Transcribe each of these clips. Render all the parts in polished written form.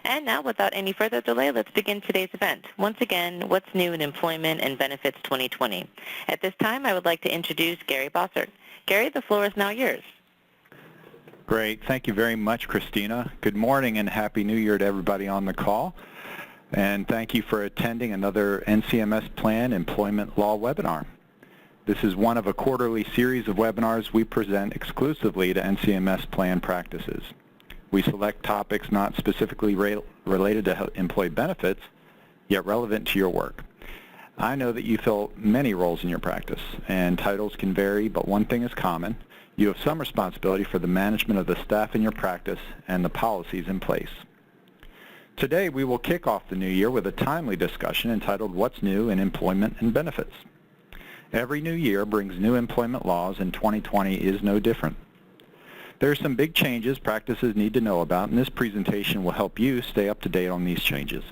And now, without any further delay, let's begin today's event. Once again, What's New in Employment and Benefits 2020. At this time, I would like to introduce Gary Bossert. Gary, the floor is now yours. Great. Thank you very much, Christina. Good morning and Happy New Year to everybody on the call. And thank you for attending another NCMS Plan Employment Law webinar. This is one of a quarterly series of webinars we present exclusively to NCMS plan practices. We select topics not specifically related to employee benefits, yet relevant to your work. I know that you fill many roles in your practice, and titles can vary, but one thing is common. You have some responsibility for the management of the staff in your practice and the policies in place. Today, we will kick off the new year with a timely discussion entitled What's New in Employment and Benefits. Every new year brings new employment laws, and 2020 is no different. There are some big changes practices need to know about, and this presentation will help you stay up to date on these changes.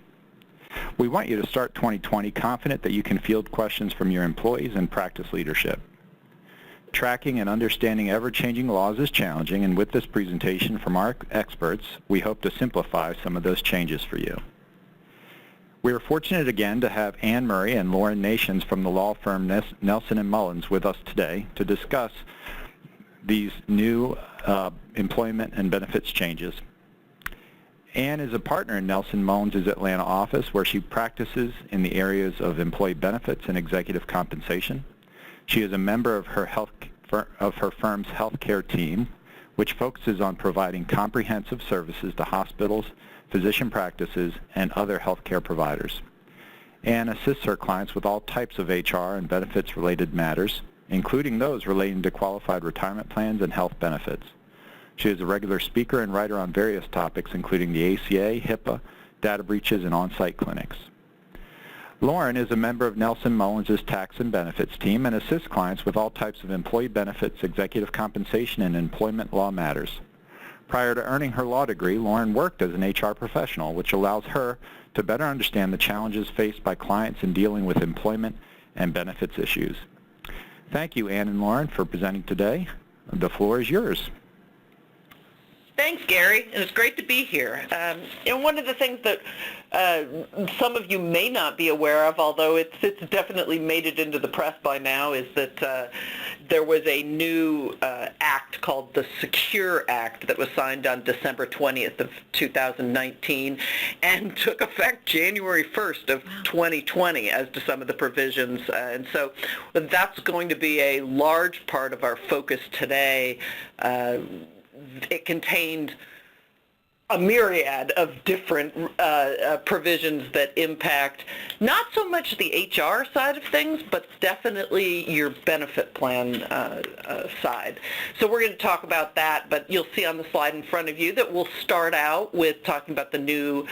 We want you to start 2020 confident that you can field questions from your employees and practice leadership. Tracking and understanding ever-changing laws is challenging, and with this presentation from our experts, we hope to simplify some of those changes for you. We are fortunate again to have Anne Murray and Lauren Nations from the law firm Nelson & Mullins with us today to discuss these new employment and benefits changes. Anne is a partner in Nelson Mullins' Atlanta office, where she practices in the areas of employee benefits and executive compensation. She is a member of her firm's healthcare team, which focuses on providing comprehensive services to hospitals, physician practices, and other healthcare providers. Anne assists her clients with all types of HR and benefits-related matters, including those relating to qualified retirement plans and health benefits. She is a regular speaker and writer on various topics, including the ACA, HIPAA, data breaches, and on-site clinics. Lauren is a member of Nelson Mullins' tax and benefits team and assists clients with all types of employee benefits, executive compensation, and employment law matters. Prior to earning her law degree, Lauren worked as an HR professional, which allows her to better understand the challenges faced by clients in dealing with employment and benefits issues. Thank you, Anne and Lauren, for presenting today. The floor is yours. Thanks, Gary, and it's great to be here. And one of the things that some of you may not be aware of, although it's definitely made it into the press by now, is that there was a new act called the Secure Act that was signed on December 20th of 2019 and took effect January 1st of 2020 as to some of the provisions. And so that's going to be a large part of our focus today. It contained a myriad of different provisions that impact not so much the HR side of things, but definitely your benefit plan side. So we're going to talk about that, but you'll see on the slide in front of you that we'll start out with talking about the new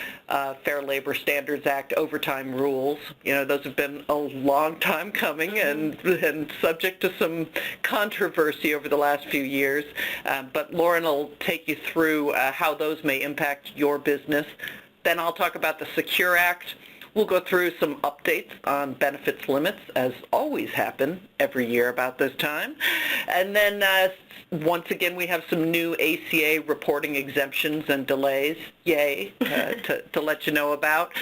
Fair Labor Standards Act overtime rules. You know, those have been a long time coming and subject to some controversy over the last few years, but Lauren will take you through how those may impact your business. Then I'll talk about the Secure Act. We'll go through some updates on benefits limits, as always happen every year about this time. And then once again, we have some new ACA reporting exemptions and delays, yay, to let you know about.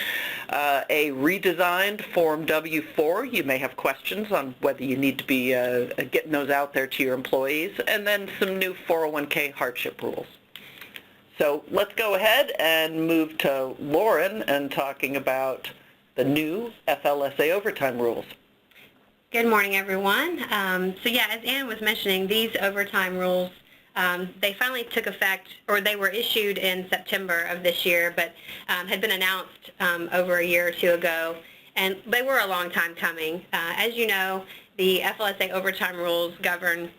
A redesigned Form W-4. You may have questions on whether you need to be getting those out there to your employees. And then some new 401k hardship rules. So let's go ahead and move to Lauren and talking about the new FLSA overtime rules. Good morning, everyone. So yeah, as Ann was mentioning, these overtime rules, they finally took effect, or they were issued in September of this year, but had been announced over a year or two ago, and they were a long time coming. As you know, the FLSA overtime rules govern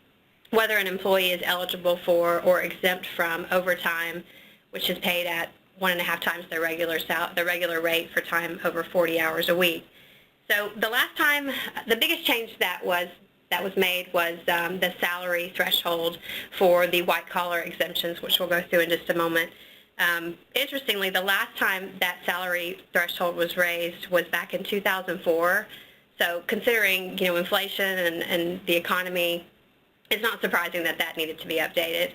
whether an employee is eligible for or exempt from overtime, which is paid at 1.5 times the regular rate for time over 40 hours a week. So the last time, the biggest change that was made was the salary threshold for the white-collar exemptions, which we'll go through in just a moment. Interestingly, the last time that salary threshold was raised was back in 2004. So considering, you know, inflation and the economy, it's not surprising that that needed to be updated.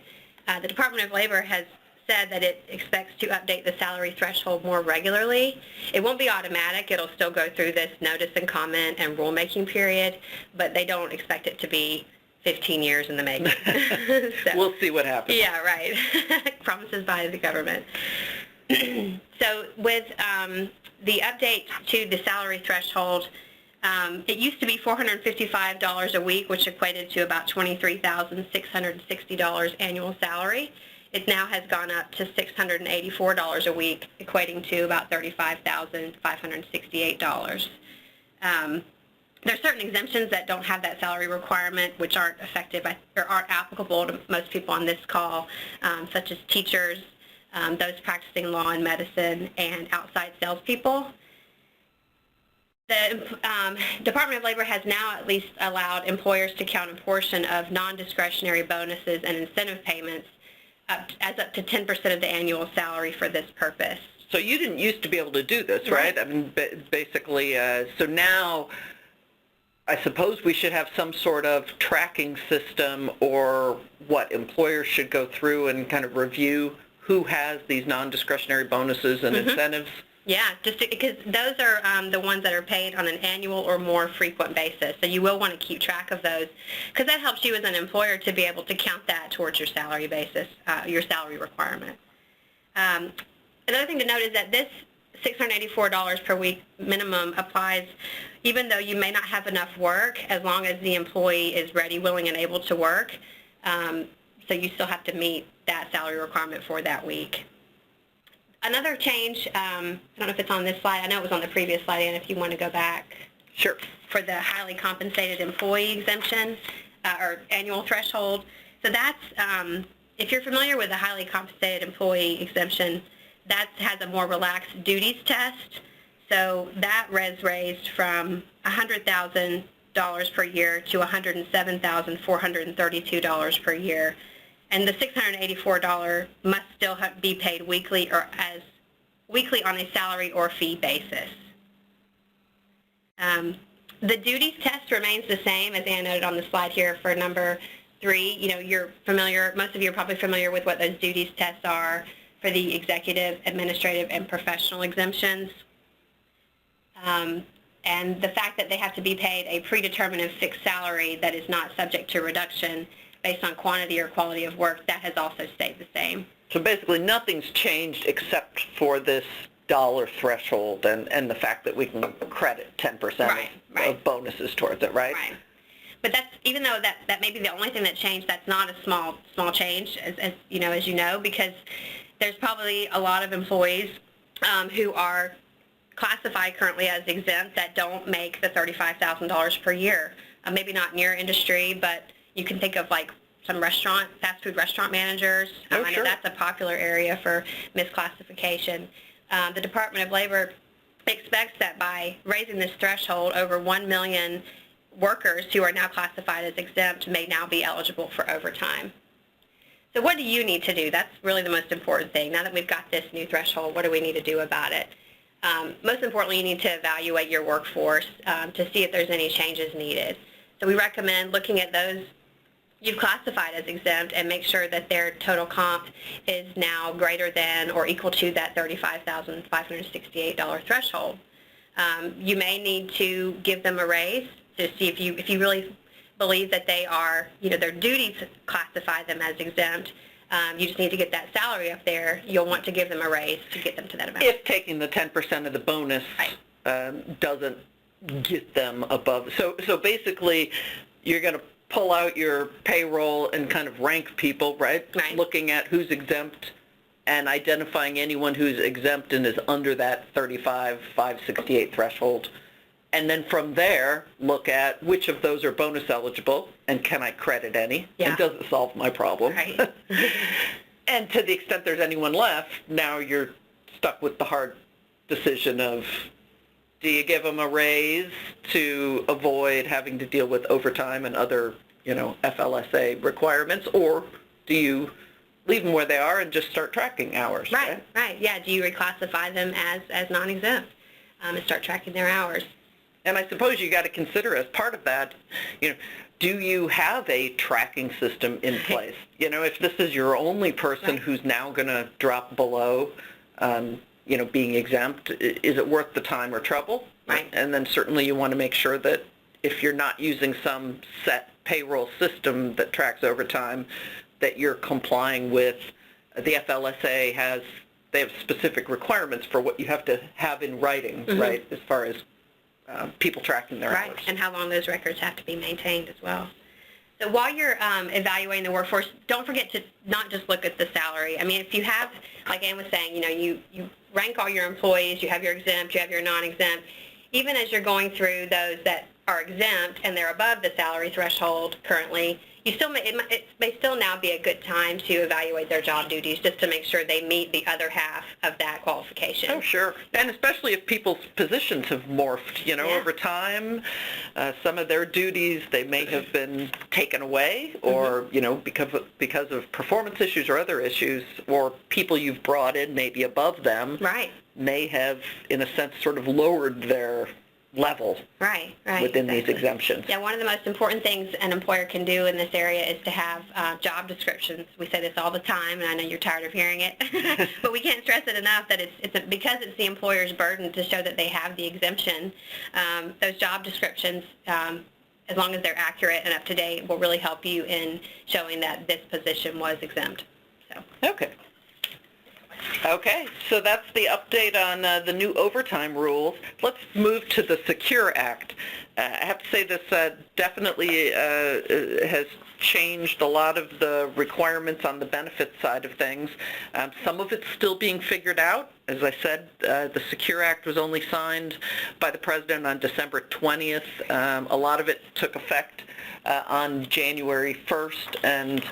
The Department of Labor has said that it expects to update the salary threshold more regularly. It won't be automatic. It'll still go through this notice and comment and rulemaking period, but they don't expect it to be 15 years in the making. So, we'll see what happens. yeah, right. Promises by the government. So with the update to the salary threshold, it used to be $455 a week, which equated to about $23,660 annual salary. It now has gone up to $684 a week, equating to about $35,568. There are certain exemptions that don't have that salary requirement, which aren't effective or aren't applicable to most people on this call, such as teachers, those practicing law and medicine, and outside salespeople. The Department of Labor has now at least allowed employers to count a portion of non-discretionary bonuses and incentive payments as up to 10% of the annual salary for this purpose. So you didn't used to be able to do this, right? I mean, basically, so now I suppose we should have some sort of tracking system, or what, employers should go through and kind of review who has these non-discretionary bonuses and incentives. Yeah, just because those are the ones that are paid on an annual or more frequent basis. So you will want to keep track of those, because that helps you as an employer to be able to count that towards your salary basis, your salary requirement. Another thing to note is that this $684 per week minimum applies even though you may not have enough work, as long as the employee is ready, willing, and able to work. So you still have to meet that salary requirement for that week. Another change, I don't know if it's on this slide. I know it was on the previous slide, and if you want to go back. Sure. For the highly compensated employee exemption or annual threshold. So that's, if you're familiar with the highly compensated employee exemption, that has a more relaxed duties test. So that was raised from $100,000 per year to $107,432 per year. And the $684 must still be paid weekly or as weekly on a salary or fee basis. The duties test remains the same, as Ann noted on the slide here for number 3. You know, you're familiar, most of you are probably familiar with what those duties tests are for the executive, administrative, and professional exemptions. And the fact that they have to be paid a predetermined and fixed salary that is not subject to reduction based on quantity or quality of work, that has also stayed the same. So basically nothing's changed except for this dollar threshold and the fact that we can credit 10% of bonuses towards it, right? Right. But that's, even though that may be the only thing that changed, that's not a small change, as you know, because there's probably a lot of employees who are classified currently as exempt that don't make the $35,000 per year. Maybe not in your industry, but you can think of like some fast food restaurant managers. I know that's a popular area for misclassification. The Department of Labor expects that by raising this threshold, over 1 million workers who are now classified as exempt may now be eligible for overtime. So what do you need to do? That's really the most important thing. Now that we've got this new threshold, what do we need to do about it? Most importantly, you need to evaluate your workforce to see if there's any changes needed. So we recommend looking at those you've classified as exempt and make sure that their total comp is now greater than or equal to that $35,568 threshold. You may need to give them a raise to see if you really believe that they are, their duties classify them as exempt. You just need to get that salary up there. You'll want to give them a raise to get them to that amount. If taking the 10% of the bonus doesn't get them above. So basically, you're going to pull out your payroll and kind of rank people, right? Looking at who's exempt and identifying anyone who's exempt and is under that 35,568 threshold. And then from there, look at which of those are bonus eligible and can I credit any? Yeah. And does it solve my problem? Right. And to the extent there's anyone left, now you're stuck with the hard decision of, do you give them a raise to avoid having to deal with overtime and other, FLSA requirements, or do you leave them where they are and just start tracking hours? Right. Yeah, do you reclassify them as non-exempt and start tracking their hours? And I suppose you got to consider as part of that, do you have a tracking system in place? You know, if this is your only person Right. who's now going to drop below, you know, being exempt, is it worth the time or trouble? Right. And then certainly you want to make sure that if you're not using some set payroll system that tracks overtime, that you're complying with the FLSA they have specific requirements for what you have to have in writing, right, as far as people tracking their Right, hours. and how long those records have to be maintained as well. So while you're evaluating the workforce, don't forget to not just look at the salary. I mean, if you have, like Ann was saying, you know, you rank all your employees, you have your exempt, you have your non-exempt. Even as you're going through those that are exempt and they're above the salary threshold currently, it may still now be a good time to evaluate their job duties just to make sure they meet the other half of that qualification. Oh, sure. And especially if people's positions have morphed, you know, Yeah. over time. Some of their duties, they may have been taken away or, you know, because of performance issues or other issues, or people you've brought in maybe above them Right, may have, in a sense, sort of lowered their level right. within these exactly. exemptions. Yeah, one of the most important things an employer can do in this area is to have job descriptions. We say this all the time, and I know you're tired of hearing it, but we can't stress it enough that because it's the employer's burden to show that they have the exemption. Those job descriptions, as long as they're accurate and up to date, will really help you in showing that this position was exempt. So. Okay, so that's the update on the new overtime rules. Let's move to the Secure Act. I have to say this definitely has changed a lot of the requirements on the benefits side of things. Some of it's still being figured out. As I said, the Secure Act was only signed by the President on December 20th. A lot of it took effect on January 1st, and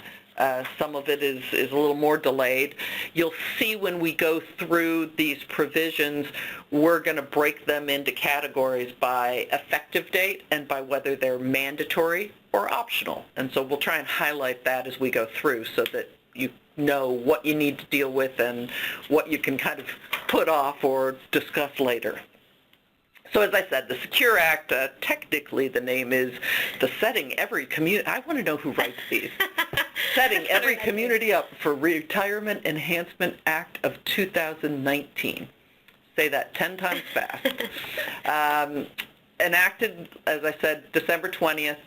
some of it is a little more delayed. You'll see when we go through these provisions, we're going to break them into categories by effective date and by whether they're mandatory or optional. And so we'll try and highlight that as we go through so that you know what you need to deal with and what you can kind of put off or discuss later. So as I said, the Secure Act, technically the name is the Setting Every Community, I want to know who writes these. Setting Every Community Up for Retirement Enhancement Act of 2019. Say that 10 times fast. Enacted, as I said, December 20th.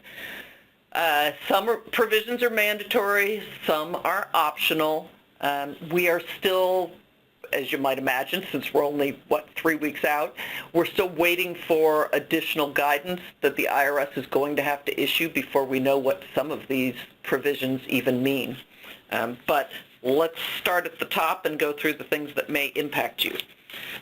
Some provisions are mandatory, some are optional. We are still, as you might imagine, since we're only, 3 weeks out, we're still waiting for additional guidance that the IRS is going to have to issue before we know what some of these provisions even mean. But let's start at the top and go through the things that may impact you.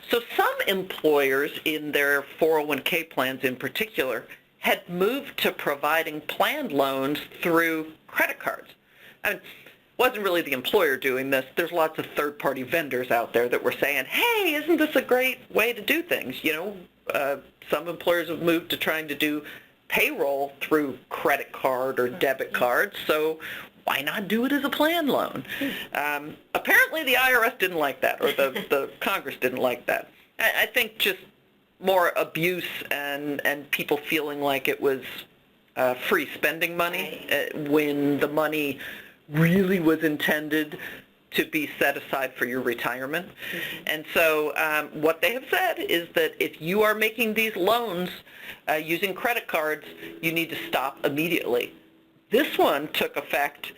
So some employers in their 401k plans in particular had moved to providing planned loans through credit cards. I mean, wasn't really the employer doing this. There's lots of third-party vendors out there that were saying, hey, isn't this a great way to do things? You know, some employers have moved to trying to do payroll through credit card or debit card, so why not do it as a planned loan? Apparently the IRS didn't like that, or the Congress didn't like that. I think just more abuse and people feeling like it was free spending money when the money really was intended to be set aside for your retirement. And so what they have said is that if you are making these loans using credit cards, you need to stop immediately. This one took effect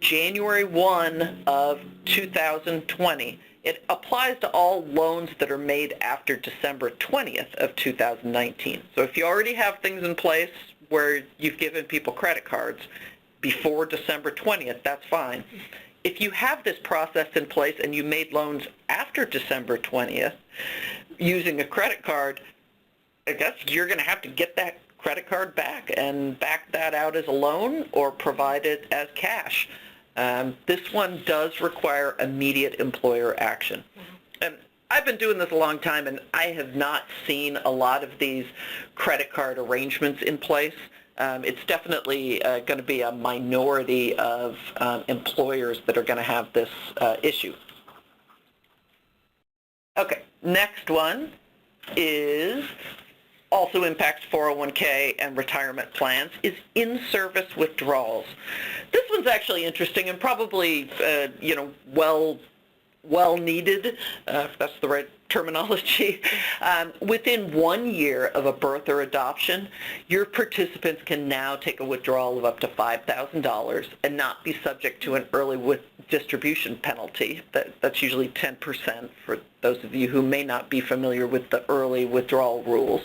January 1 of 2020. It applies to all loans that are made after December 20th of 2019. So if you already have things in place where you've given people credit cards before December 20th, that's fine. If you have this process in place and you made loans after December 20th using a credit card, I guess you're going to have to get that credit card back and back that out as a loan or provide it as cash. This one does require immediate employer action. And I've been doing this a long time, and I have not seen a lot of these credit card arrangements in place. It's definitely going to be a minority of employers that are going to have this issue. Okay, next one is also impacts 401k and retirement plans, is in-service withdrawals. This one's actually interesting and probably, well needed, if that's the right terminology. Within 1 year of a birth or adoption, your participants can now take a withdrawal of up to $5,000 and not be subject to an early distribution penalty. That's usually 10% for those of you who may not be familiar with the early withdrawal rules.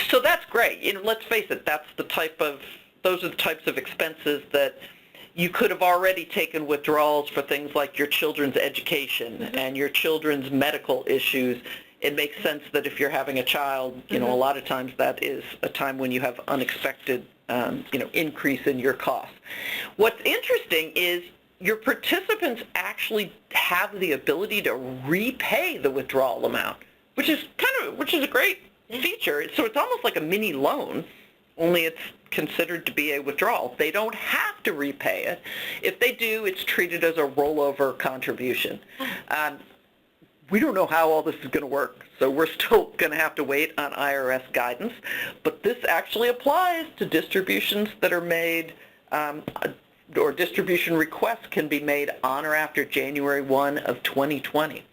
So that's great. Let's face it, those are the types of expenses that you could have already taken withdrawals for things like your children's education and your children's medical issues. It makes sense that if you're having a child, a lot of times that is a time when you have unexpected, increase in your costs. What's interesting is your participants actually have the ability to repay the withdrawal amount, which is a great feature. So it's almost like a mini loan, only it's considered to be a withdrawal. They don't have to repay it. If they do, it's treated as a rollover contribution. We don't know how all this is going to work, so we're still going to have to wait on IRS guidance, but this actually applies to distributions that are made, or distribution requests can be made on or after January 1 of 2020.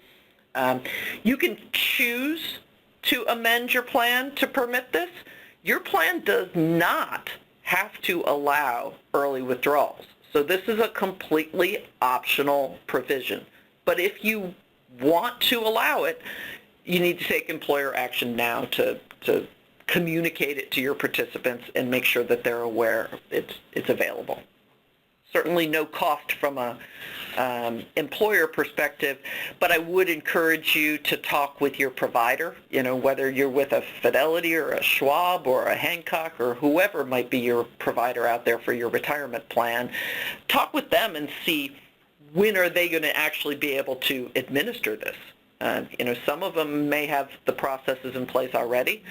You can choose to amend your plan to permit this. Your plan does not have to allow early withdrawals. So this is a completely optional provision. But if you want to allow it, you need to take employer action now to communicate it to your participants and make sure that they're aware it's available. Certainly no cost from a employer perspective, but I would encourage you to talk with your provider, whether you're with a Fidelity or a Schwab or a Hancock or whoever might be your provider out there for your retirement plan. Talk with them and see when are they going to actually be able to administer this. Some of them may have the processes in place already,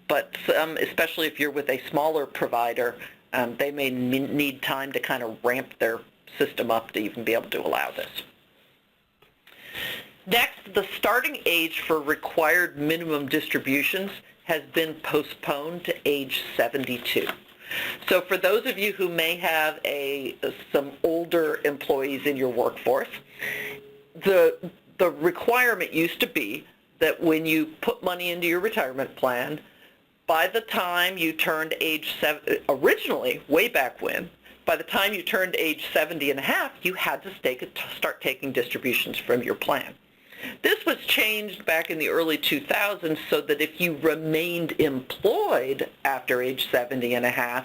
but some, especially if you're with a smaller provider, they may need time to kind of ramp their system up to even be able to allow this. Next, the starting age for required minimum distributions has been postponed to age 72. So for those of you who may have some older employees in your workforce, the requirement used to be that when you put money into your retirement plan, by the time you turned age 7, originally, way back when, by the time you turned age 70 and a half, you had to start taking distributions from your plan. This was changed back in the early 2000s so that if you remained employed after age 70 and a half,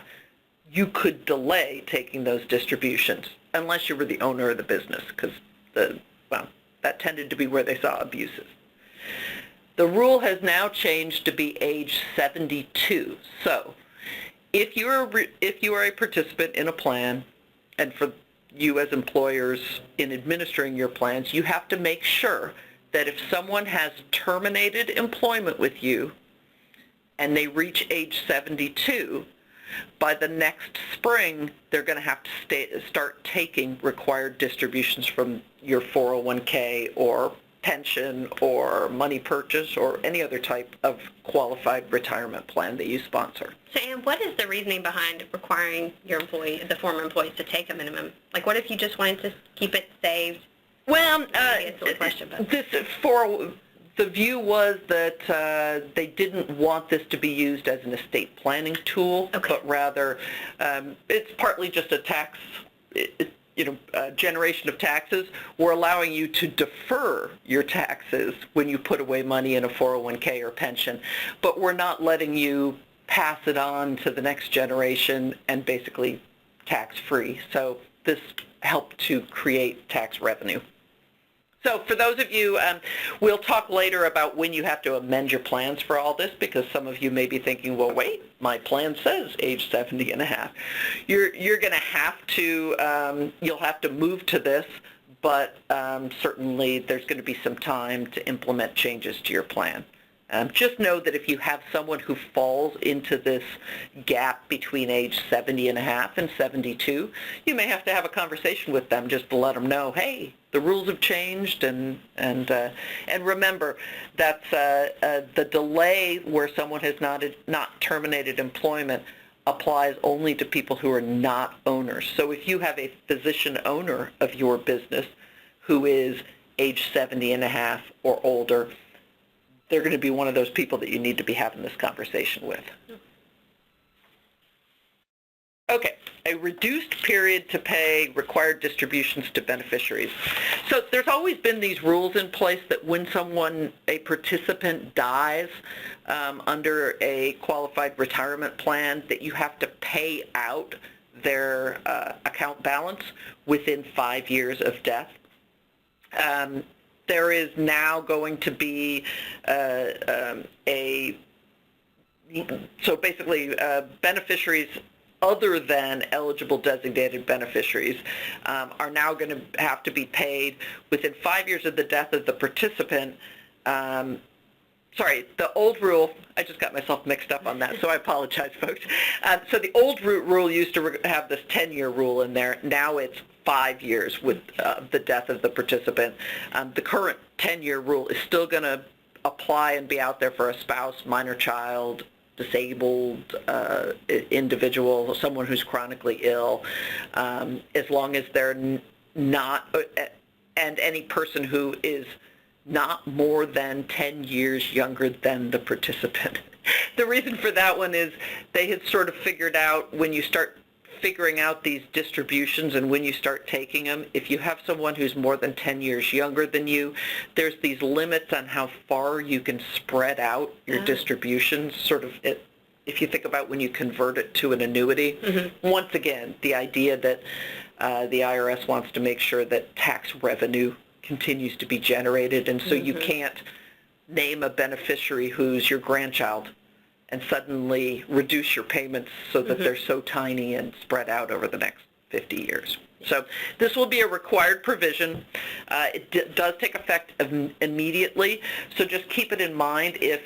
you could delay taking those distributions, unless you were the owner of the business, because that tended to be where they saw abuses. The rule has now changed to be age 72. So if you are a participant in a plan, and for you as employers in administering your plans, you have to make sure that if someone has terminated employment with you and they reach age 72, by the next spring, they're going to have to start taking required distributions from your 401k or pension or money purchase or any other type of qualified retirement plan that you sponsor. So, Ann, what is the reasoning behind requiring the former employees to take a minimum? Like, what if you just wanted to keep it saved? Well, it's a question, but the view was that they didn't want this to be used as an estate planning tool, but rather it's partly just a tax generation of taxes. We're allowing you to defer your taxes when you put away money in a 401k or pension, but we're not letting you pass it on to the next generation and basically tax-free. So this helped to create tax revenue. So for those of you, we'll talk later about when you have to amend your plans for all this, because some of you may be thinking, well, wait, my plan says age 70 and a half. You're going to have to, you'll have to move to this, but certainly there's going to be some time to implement changes to your plan. Just know that if you have someone who falls into this gap between age 70 and a half and 72, you may have to have a conversation with them just to let them know, hey, the rules have changed, and remember that's the delay where someone has not terminated employment applies only to people who are not owners. So if you have a physician owner of your business who is age 70 and a half or older, they're going to be one of those people that you need to be having this conversation with. Okay, a reduced period to pay required distributions to beneficiaries. So there's always been these rules in place that when a participant dies under a qualified retirement plan, that you have to pay out their account balance within 5 years of death. There is now going to be beneficiaries other than eligible designated beneficiaries are now going to have to be paid within 5 years of the death of the participant. Sorry, the old rule, I just got myself mixed up on that, so I apologize, folks. So the old rule used to have this 10-year rule in there. Now it's 5 years with the death of the participant. The current 10-year rule is still going to apply and be out there for a spouse, minor child, disabled individual, someone who's chronically ill, as long as they're not, and any person who is not more than 10 years younger than the participant. The reason for that one is they had sort of figured out when you start figuring out these distributions and when you start taking them, if you have someone who's more than 10 years younger than you, there's these limits on how far you can spread out your distributions, sort of if you think about when you convert it to an annuity. Mm-hmm. Once again, the idea that the IRS wants to make sure that tax revenue continues to be generated, and so you can't name a beneficiary who's your grandchild and suddenly reduce your payments so that they're so tiny and spread out over the next 50 years. So this will be a required provision. It does take effect immediately, so just keep it in mind if,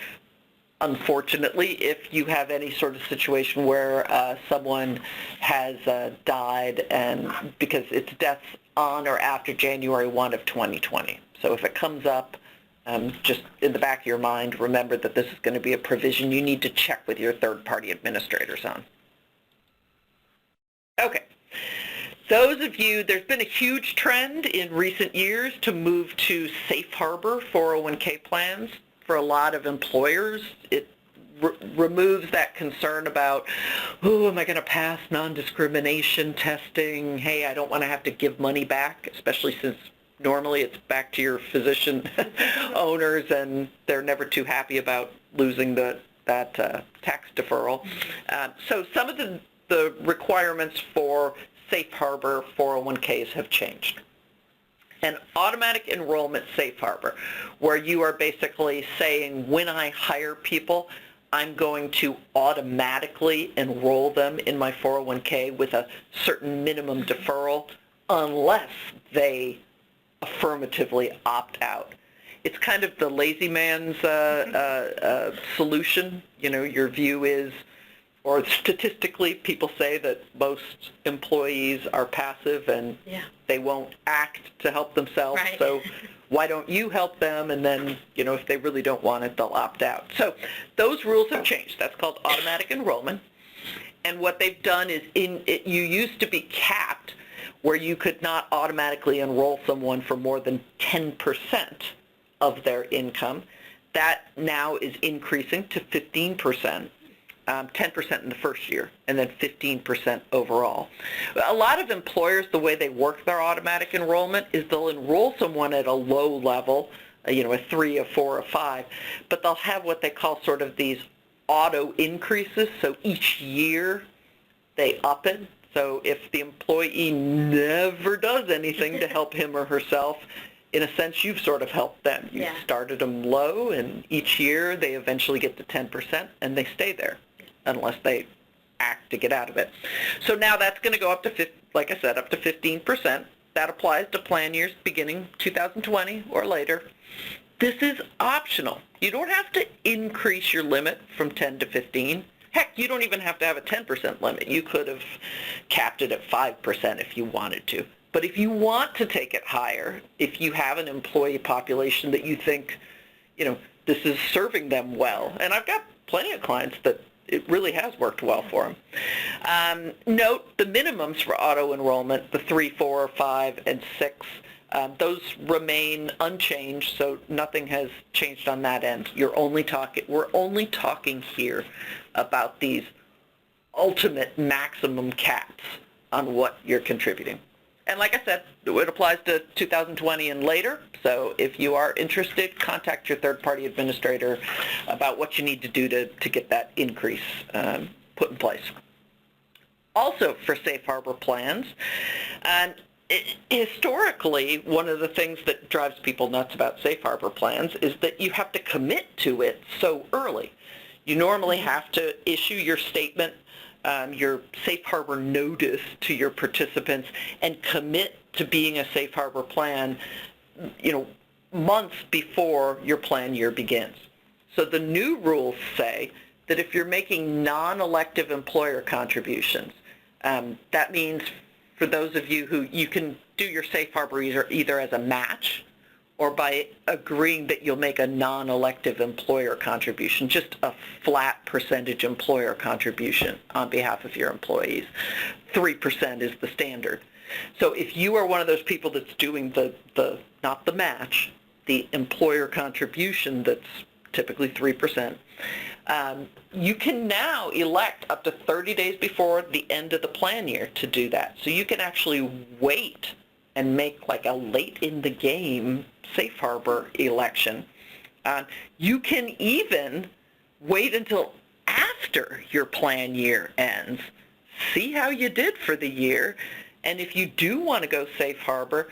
unfortunately, if you have any sort of situation where someone has died, and because it's deaths on or after January 1 of 2020. So if it comes up, just in the back of your mind, remember that this is going to be a provision you need to check with your third-party administrators on. Okay. Those of you, there's been a huge trend in recent years to move to safe harbor 401k plans. For a lot of employers, it removes that concern about, oh, am I going to pass non-discrimination testing? Hey, I don't want to have to give money back, especially since normally it's back to your physician owners, and they're never too happy about losing that tax deferral. So some of the requirements for safe harbor 401ks have changed. An automatic enrollment safe harbor, where you are basically saying, when I hire people, I'm going to automatically enroll them in my 401k with a certain minimum deferral unless they affirmatively opt out. It's kind of the lazy man's solution. You know, your view is, or statistically, people say that most employees are passive and they won't act to help themselves. Right. So why don't you help them? And then, you know, if they really don't want it, they'll opt out. So those rules have changed. That's called automatic enrollment. And what they've done is, you used to be capped where you could not automatically enroll someone for more than 10% of their income. That now is increasing to 15%. 10% in the first year, and then 15% overall. A lot of employers, the way they work their automatic enrollment is they'll enroll someone at a low level, you know, a 3, a 4, a 5, but they'll have what they call sort of these auto increases, so each year they up it. So if the employee never does anything to help him or herself, in a sense, you've sort of helped them. You started them low, and each year they eventually get to 10%, and they stay there unless they act to get out of it. So now that's going to go up to, like I said, up to 15%. That applies to plan years beginning 2020 or later. this is optional. You don't have to increase your limit from 10 to 15. Heck, you don't even have to have a 10% limit. You could have capped it at 5% if you wanted to. But if you want to take it higher, if you have an employee population that you think, this is serving them well, and I've got plenty of clients that it really has worked well for them. Note the minimums for auto-enrollment, the 3, 4, 5, and 6, those remain unchanged, so nothing has changed on that end. We're only talking here about these ultimate maximum caps on what you're contributing. And like I said, it applies to 2020 and later, so if you are interested, contact your third-party administrator about what you need to do to get that increase put in place. Also for safe harbor plans, historically, one of the things that drives people nuts about safe harbor plans is that you have to commit to it so early. You normally have to issue your statement, your safe harbor notice to your participants and commit to being a safe harbor plan, months before your plan year begins. So the new rules say that if you're making non-elective employer contributions, that means for those of you who you can do your safe harbor either as a match or by agreeing that you'll make a non-elective employer contribution, just a flat percentage employer contribution on behalf of your employees. 3% is the standard. So if you are one of those people that's doing not the match, the employer contribution that's typically 3%, you can now elect up to 30 days before the end of the plan year to do that. So you can actually wait and make like a late in the game safe harbor election. You can even wait until after your plan year ends, see how you did for the year, and if you do want to go safe harbor,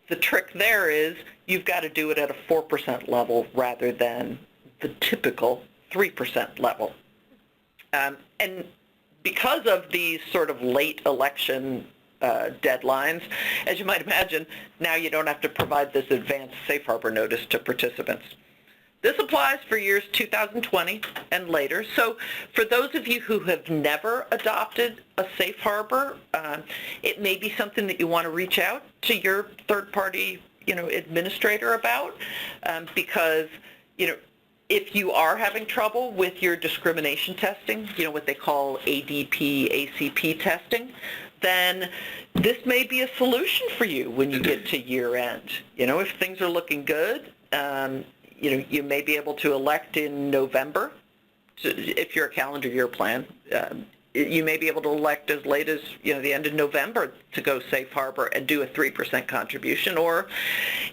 the trick there is you've got to do it at a 4% level rather than the typical 3% level. And because of these sort of late election deadlines, as you might imagine, now you don't have to provide this advanced safe harbor notice to participants. This applies for years 2020 and later. So for those of you who have never adopted a safe harbor, it may be something that you want to reach out to your third-party, administrator about, because, if you are having trouble with your discrimination testing, what they call ADP, ACP testing, then this may be a solution for you when you get to year end. If things are looking good, you may be able to elect in November, if you're a calendar year plan. You may be able to elect as late as the end of November to go safe harbor and do a 3% contribution. Or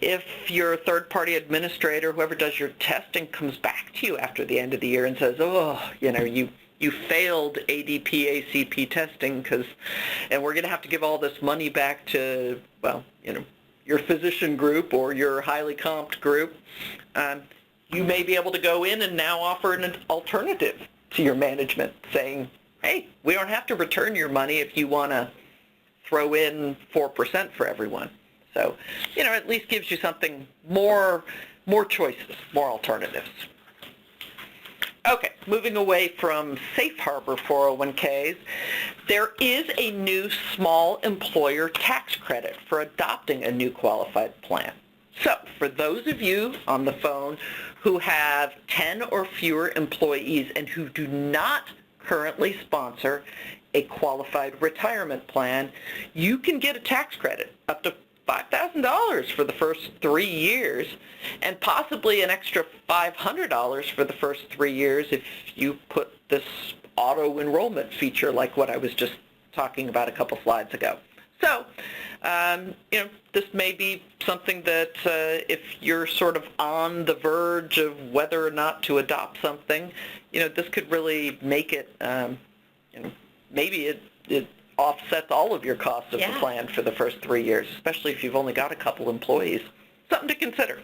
if your third-party administrator, whoever does your testing, comes back to you after the end of the year and says, you failed ADP, ACP testing and we're going to have to give all this money back to, your physician group or your highly comped group, you may be able to go in and now offer an alternative to your management saying, hey, we don't have to return your money if you want to throw in 4% for everyone. So, at least gives you something more choices, more alternatives. Okay, moving away from safe harbor 401ks, there is a new small employer tax credit for adopting a new qualified plan. So for those of you on the phone who have 10 or fewer employees and who do not currently sponsor a qualified retirement plan, you can get a tax credit up to $5,000 for the first 3 years and possibly an extra $500 for the first 3 years if you put this auto-enrollment feature like what I was just talking about a couple slides ago. So, this may be something that if you're sort of on the verge of whether or not to adopt something, this could really make it, maybe it offsets all of your costs of the plan for the first 3 years, especially if you've only got a couple employees. Something to consider.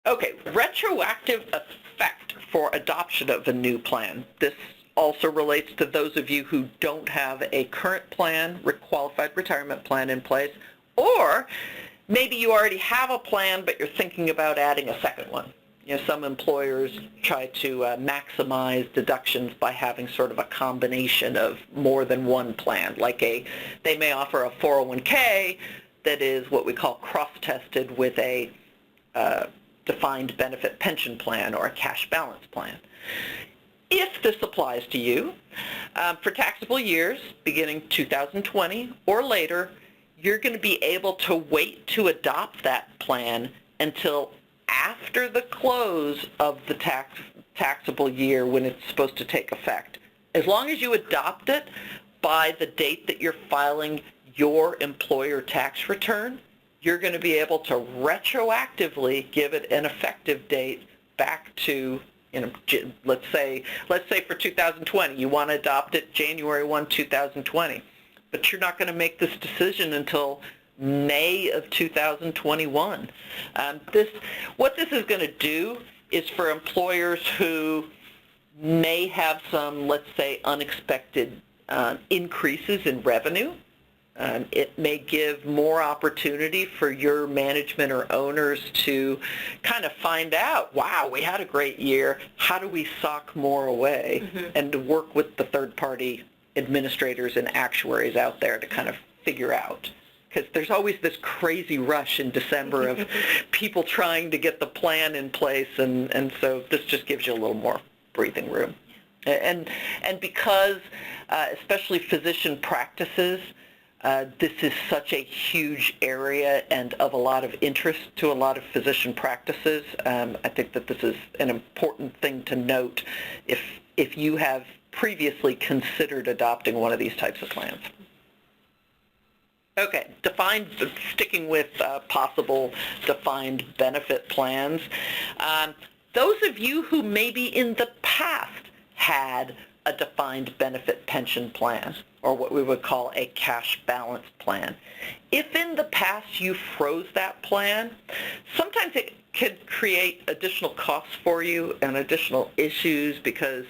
Okay, retroactive effect for adoption of a new plan. This also relates to those of you who don't have a current plan, qualified retirement plan in place, Or maybe you already have a plan, but you're thinking about adding a second one. You know, some employers try to maximize deductions by having sort of a combination of more than one plan. Like they may offer a 401k that is what we call cross-tested with a defined benefit pension plan or a cash balance plan. If this applies to you, for taxable years beginning 2020 or later, you're going to be able to wait to adopt that plan until after the close of the taxable year when it's supposed to take effect. As long as you adopt it by the date that you're filing your employer tax return, you're going to be able to retroactively give it an effective date back to, you know, let's say for 2020, you want to adopt it January 1, 2020, but you're not going to make this decision until May of 2021. What this is going to do is for employers who may have some, let's say, unexpected increases in revenue. It may give more opportunity for your management or owners to kind of find out, wow, we had a great year. How do we sock more away? And to work with the third-party administrators and actuaries out there to kind of figure out. Because there's always this crazy rush in December of people trying to get the plan in place, and so this just gives you a little more breathing room. And because, especially physician practices, this is such a huge area and of a lot of interest to a lot of physician practices. I think that this is an important thing to note if you have previously considered adopting one of these types of plans. Okay, sticking with possible defined benefit plans. Those of you who maybe in the past had a defined benefit pension plan, or what we would call a cash balance plan. If in the past you froze that plan, sometimes it could create additional costs for you and additional issues, because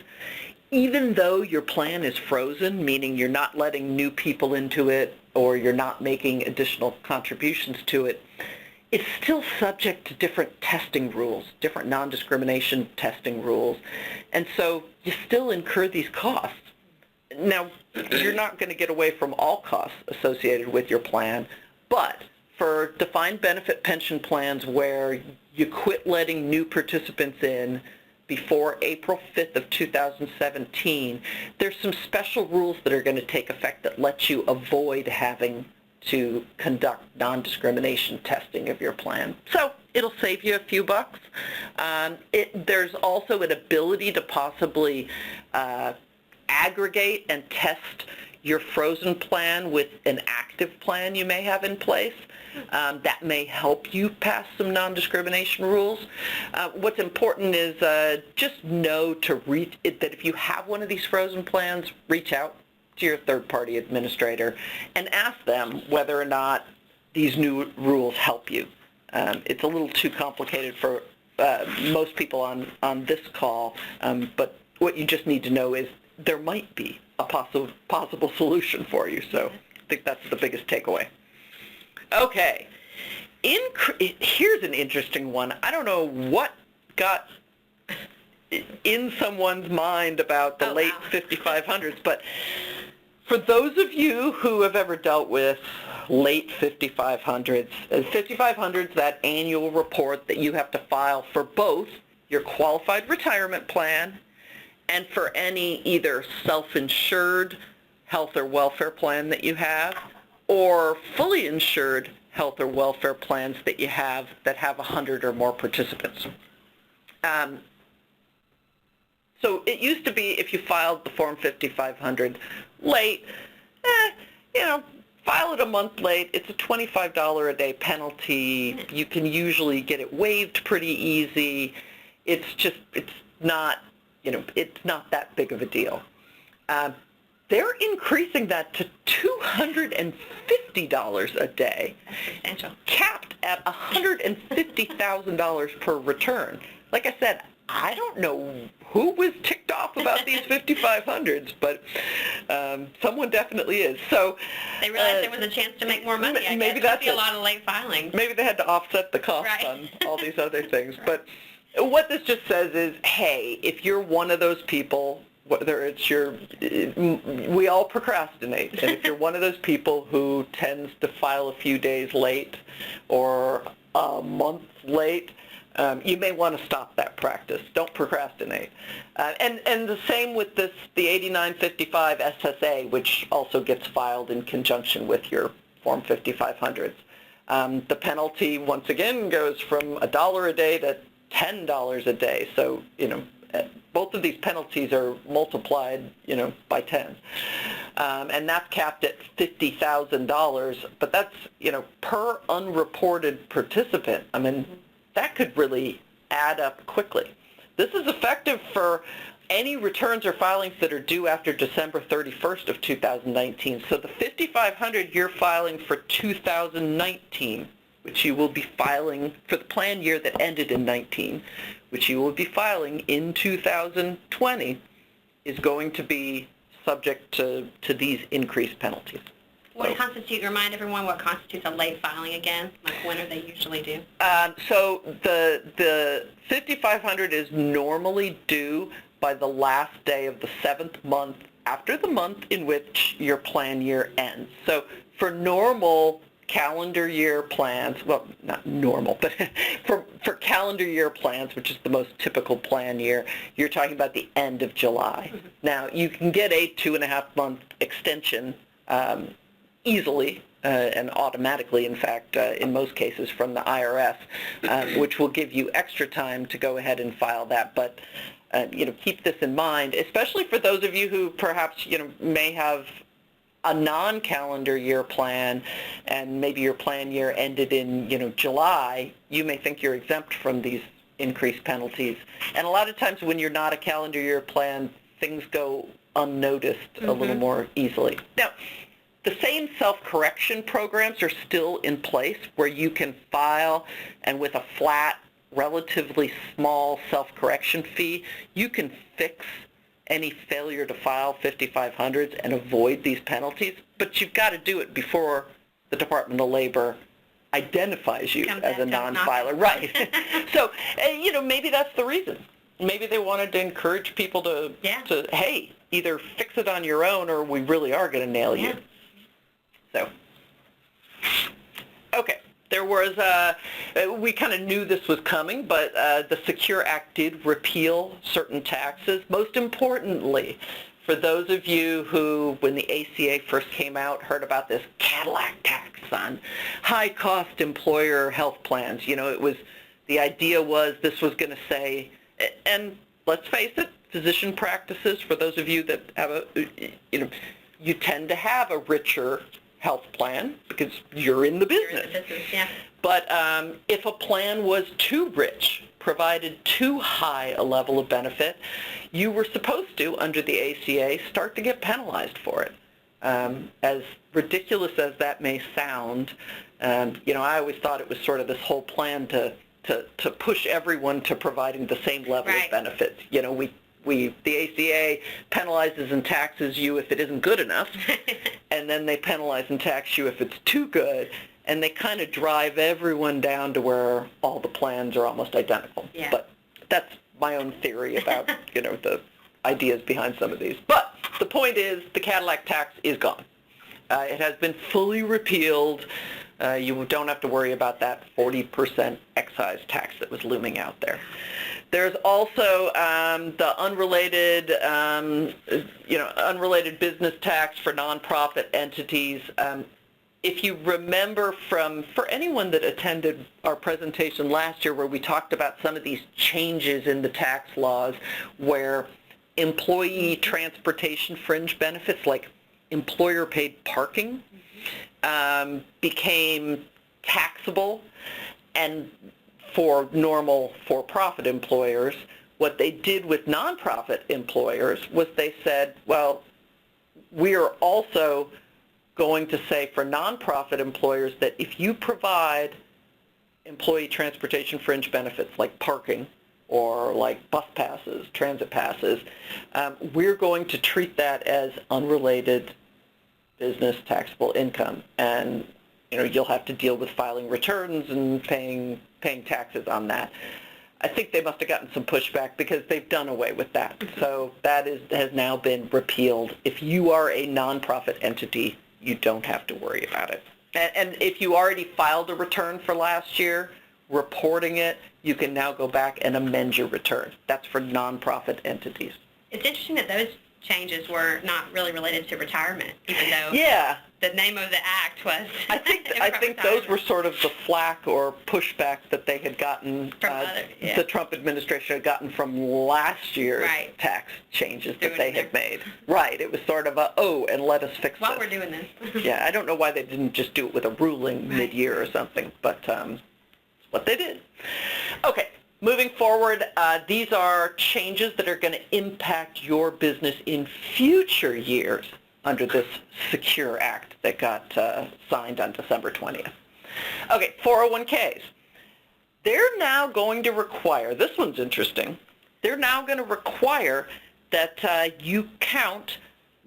even though your plan is frozen, meaning you're not letting new people into it or you're not making additional contributions to it, it's still subject to different testing rules, different non-discrimination testing rules, and so you still incur these costs. Now, you're not going to get away from all costs associated with your plan, but for defined benefit pension plans where you quit letting new participants in before April 5th of 2017, there's some special rules that are going to take effect that let you avoid having to conduct non-discrimination testing of your plan. So it'll save you a few bucks. There's also an ability to possibly aggregate and test your frozen plan with an active plan you may have in place. That may help you pass some non-discrimination rules. What's important is just know that if you have one of these frozen plans, reach out to your third-party administrator and ask them whether or not these new rules help you. It's a little too complicated for most people on this call, but what you just need to know is there might be a possible solution for you. So I think that's the biggest takeaway. Okay, here's an interesting one. I don't know what got in someone's mind about the late 5500s, but for those of you who have ever dealt with late 5500s, 5500s, that annual report that you have to file for both your qualified retirement plan and for any either self-insured health or welfare plan that you have, or fully insured health or welfare plans that you have that have 100 or more participants. So it used to be if you filed the Form 5500 late, file it a month late, it's a $25 a day penalty. You can usually get it waived pretty easy. It's not that big of a deal. They're increasing that to $250 a day, capped at $150,000 per return. Like I said, I don't know who was ticked off about these 5500s, but someone definitely is. So They realized there was a chance to make more money. I maybe guess. that's Could be a lot of late filings. Maybe they had to offset the cost Right. on all these other things. But what this just says is, hey, if you're one of those people, whether it's we all procrastinate, and if you're one of those people who tends to file a few days late or a month late, you may want to stop that practice. Don't procrastinate. And the same with the 8955 SSA, which also gets filed in conjunction with your Form 5500s. The penalty, once again, goes from $1 a day to $10 a day. So, both of these penalties are multiplied, by 10. And that's capped at $50,000, but that's, per unreported participant. I mean, that could really add up quickly. This is effective for any returns or filings that are due after December 31st of 2019. So the 5500 you're filing for 2019, which you will be filing for the plan year that ended in 19, which you will be filing in 2020, is going to be subject to these increased penalties. Remind everyone what constitutes a late filing again? Like when are they usually due? So the 5500 is normally due by the last day of the 7th month after the month in which your plan year ends. So for normal calendar year plans, well, not normal, but for calendar year plans, which is the most typical plan year, you're talking about the end of July. Mm-hmm. Now, you can get a 2.5-month extension easily and automatically, in fact, in most cases from the IRS, which will give you extra time to go ahead and file that. But keep this in mind, especially for those of you who perhaps may have a non-calendar year plan, and maybe your plan year ended in July. You may think you're exempt from these increased penalties, and a lot of times when you're not a calendar year plan, things go unnoticed a little more easily. Now, the same self-correction programs are still in place where you can file, and with a flat, relatively small self-correction fee, you can fix any failure to file 5500s and avoid these penalties, but you've got to do it before the Department of Labor identifies you as a non-filer. Right. So, maybe that's the reason. Maybe they wanted to encourage people to hey, either fix it on your own or we really are going to nail you. So, okay. There was, we kind of knew this was coming, but the Secure Act did repeal certain taxes. Most importantly, for those of you who, when the ACA first came out, heard about this Cadillac tax on high-cost employer health plans. The idea was this was going to say, and let's face it, physician practices, for those of you that have you tend to have a richer health plan because you're in the business. You're in the business, yeah. But if a plan was too rich, provided too high a level of benefit, you were supposed to, under the ACA, start to get penalized for it. As ridiculous as that may sound, I always thought it was sort of this whole plan to push everyone to providing the same level of benefits. The ACA penalizes and taxes you if it isn't good enough, and then they penalize and tax you if it's too good, and they kind of drive everyone down to where all the plans are almost identical. Yeah. But that's my own theory about, the ideas behind some of these. But the point is the Cadillac tax is gone. It has been fully repealed. You don't have to worry about that 40% excise tax that was looming out there. There's also the unrelated, unrelated business tax for nonprofit entities. If you remember for anyone that attended our presentation last year where we talked about some of these changes in the tax laws where employee transportation fringe benefits like employer-paid parking became taxable, and for normal for-profit employers, what they did with nonprofit employers was they said, well, we are also going to say for nonprofit employers that if you provide employee transportation fringe benefits like parking, or like bus passes, transit passes, we're going to treat that as unrelated business taxable income, and you'll have to deal with filing returns and paying taxes on that. I think they must have gotten some pushback because they've done away with that. So that has now been repealed. If you are a nonprofit entity, you don't have to worry about it. And if you already filed a return for last year, reporting it, you can now go back and amend your return. That's for nonprofit entities. It's interesting that those changes were not really related to retirement, even though the name of the act was. I think those were sort of the flack or pushback that they had gotten, from the Trump administration had gotten from last year's tax changes that they had made. Right. It was sort of and let us fix while this. we're doing this. Yeah, I don't know why they didn't just do it with a ruling mid-year or something, but it's what they did. Okay. Moving forward, these are changes that are going to impact your business in future years under this Secure Act that got signed on December 20th. Okay, 401ks. They're now going to require, this one's interesting, they're now going to require that you count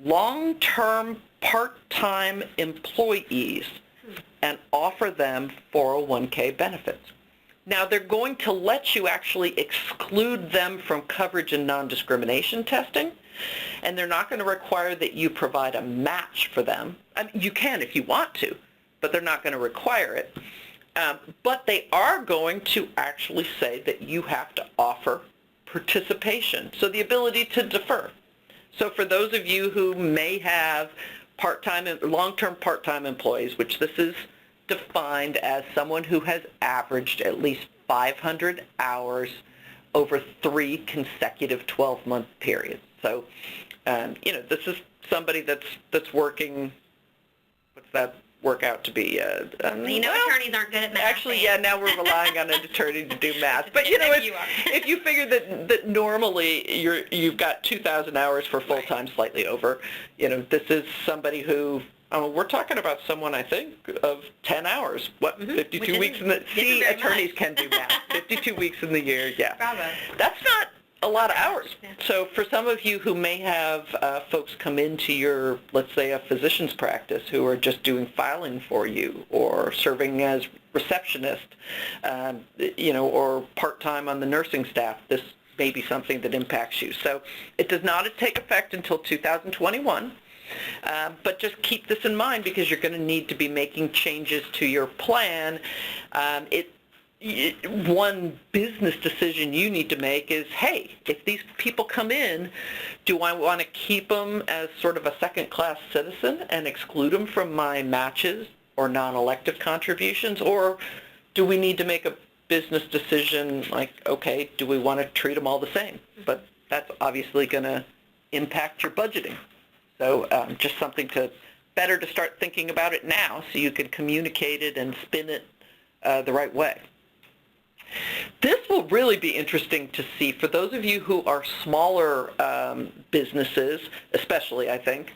long-term part-time employees and offer them 401k benefits. Now, they're going to let you actually exclude them from coverage and non-discrimination testing, and they're not going to require that you provide a match for them. I mean, you can if you want to, but they're not going to require it. But they are going to actually say that you have to offer participation, so the ability to defer. So for those of you who may have part-time, long-term part-time employees, which this is defined as someone who has averaged at least 500 hours over 3 consecutive 12-month periods. So, this is somebody that's working. What's that work out to be? Attorneys aren't good at math. Actually, now we're relying on an attorney to do math. But if you figure that normally you've got 2,000 hours for full-time, slightly over. This is somebody who. We're talking about someone, I think, of 10 hours. 52 weeks in the... See, attorneys can do math. 52 weeks in the year, yeah. Bravo. That's not a lot of hours. Yeah. So for some of you who may have folks come into your, let's say, a physician's practice who are just doing filing for you or serving as receptionist, or part-time on the nursing staff, this may be something that impacts you. So it does not take effect until 2021. But just keep this in mind because you're going to need to be making changes to your plan. One business decision you need to make is, hey, if these people come in, do I want to keep them as sort of a second-class citizen and exclude them from my matches or non-elective contributions? Or do we need to make a business decision like, okay, do we want to treat them all the same? But that's obviously going to impact your budgeting. So just something better to start thinking about it now so you can communicate it and spin it the right way. This will really be interesting to see for those of you who are smaller businesses, especially, I think,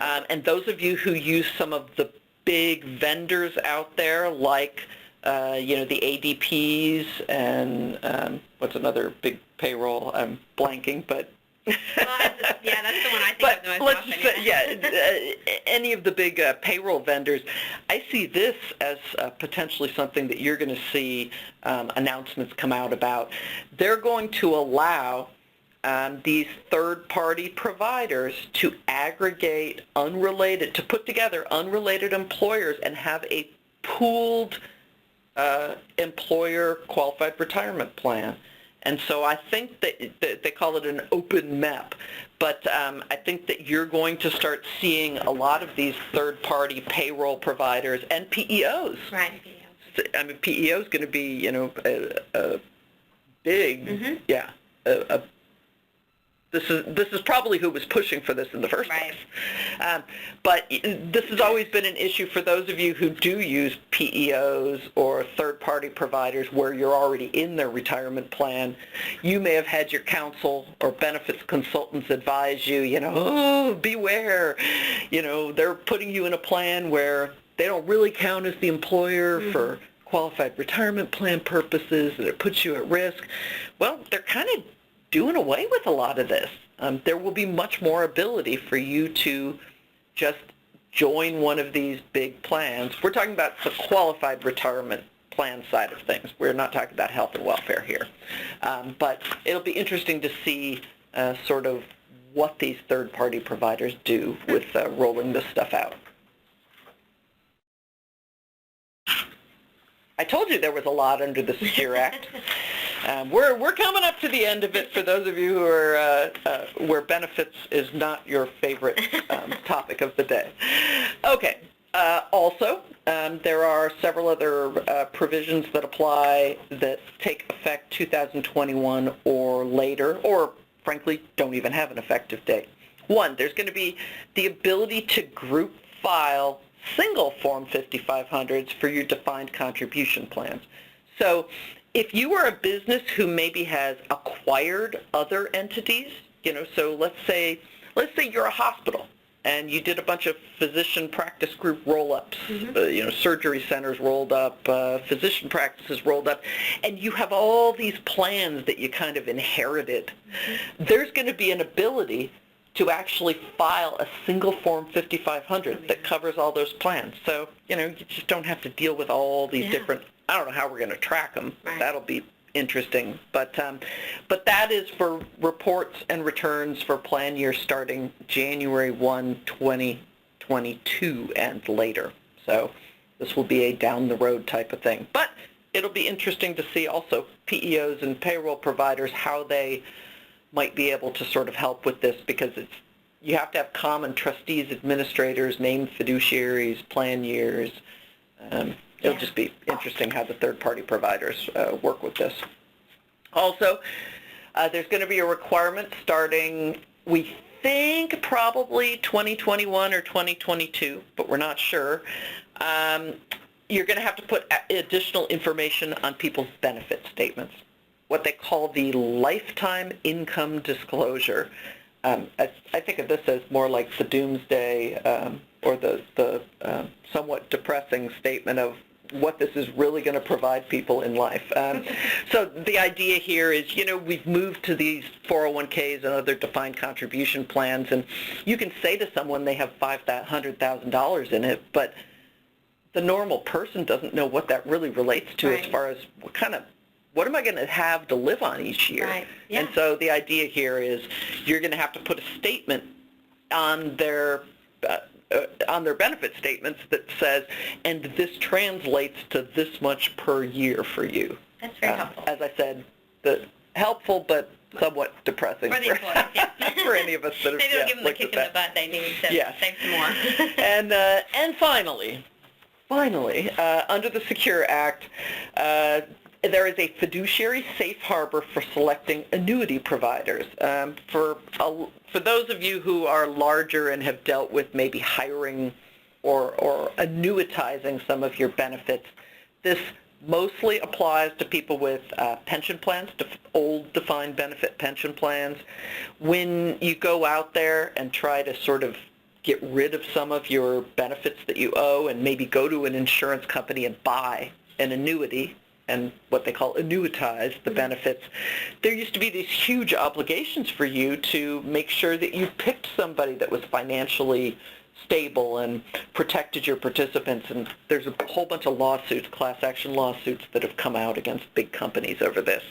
and those of you who use some of the big vendors out there like, the ADPs and what's another big payroll? I'm blanking, but... Well, that's the one I think of the most often. Any of the big payroll vendors, I see this as potentially something that you're going to see announcements come out about. They're going to allow these third-party providers to aggregate to put together unrelated employers and have a pooled employer qualified retirement plan. And so I think that they call it an open map, but I think that you're going to start seeing a lot of these third-party payroll providers and PEOs. Right, PEOs. I mean, PEO is going to be, a big, This is probably who was pushing for this in the first place. But this has always been an issue for those of you who do use PEOs or third-party providers where you're already in their retirement plan. You may have had your counsel or benefits consultants advise you, beware. They're putting you in a plan where they don't really count as the employer for qualified retirement plan purposes, that it puts you at risk. Well, they're kind of doing away with a lot of this. There will be much more ability for you to just join one of these big plans. We're talking about the qualified retirement plan side of things. We're not talking about health and welfare here. But it'll be interesting to see sort of what these third-party providers do with rolling this stuff out. I told you there was a lot under the Secure Act. We're coming up to the end of it for those of you who are where benefits is not your favorite topic of the day. Okay. Also, there are several other provisions that apply that take effect 2021 or later, or frankly don't even have an effective date. One, there's going to be the ability to group file single Form 5500s for your defined contribution plans. So if you are a business who maybe has acquired other entities, so let's say you're a hospital and you did a bunch of physician practice group roll-ups, surgery centers rolled up, physician practices rolled up, and you have all these plans that you kind of inherited. There's going to be an ability to actually file a single Form 5500 that covers all those plans. So, you just don't have to deal with all these different, I don't know how we're going to track them. Right. That'll be interesting. But that is for reports and returns for plan year starting January 1, 2022 and later. So this will be a down the road type of thing. But it'll be interesting to see also PEOs and payroll providers, how they might be able to sort of help with this, because you have to have common trustees, administrators, named fiduciaries, plan years. It'll just be interesting how the third-party providers work with this. Also, there's going to be a requirement starting, we think, probably 2021 or 2022, but we're not sure. You're going to have to put additional information on people's benefit statements, what they call the lifetime income disclosure. I think of this as more like the doomsday or the somewhat depressing statement of what this is really going to provide people in life. So the idea here is, we've moved to these 401ks and other defined contribution plans, and you can say to someone they have $500,000 in it, but the normal person doesn't know what that really relates to. Right. As far as what am I going to have to live on each year? Right. Yeah. And so the idea here is you're going to have to put a statement on their benefit statements that says, and this translates to this much per year for you. That's very helpful. As I said, helpful but somewhat depressing for the employees, for any of us that maybe it'll give them the kick in the butt they need to save some more. And finally, under the Secure Act, there is a fiduciary safe harbor for selecting annuity providers. For those of you who are larger and have dealt with maybe hiring or annuitizing some of your benefits, this mostly applies to people with pension plans, old defined benefit pension plans. When you go out there and try to sort of get rid of some of your benefits that you owe and maybe go to an insurance company and buy an annuity, and what they call annuitize the benefits, there used to be these huge obligations for you to make sure that you picked somebody that was financially stable and protected your participants. And there's a whole bunch of lawsuits, class action lawsuits, that have come out against big companies over this.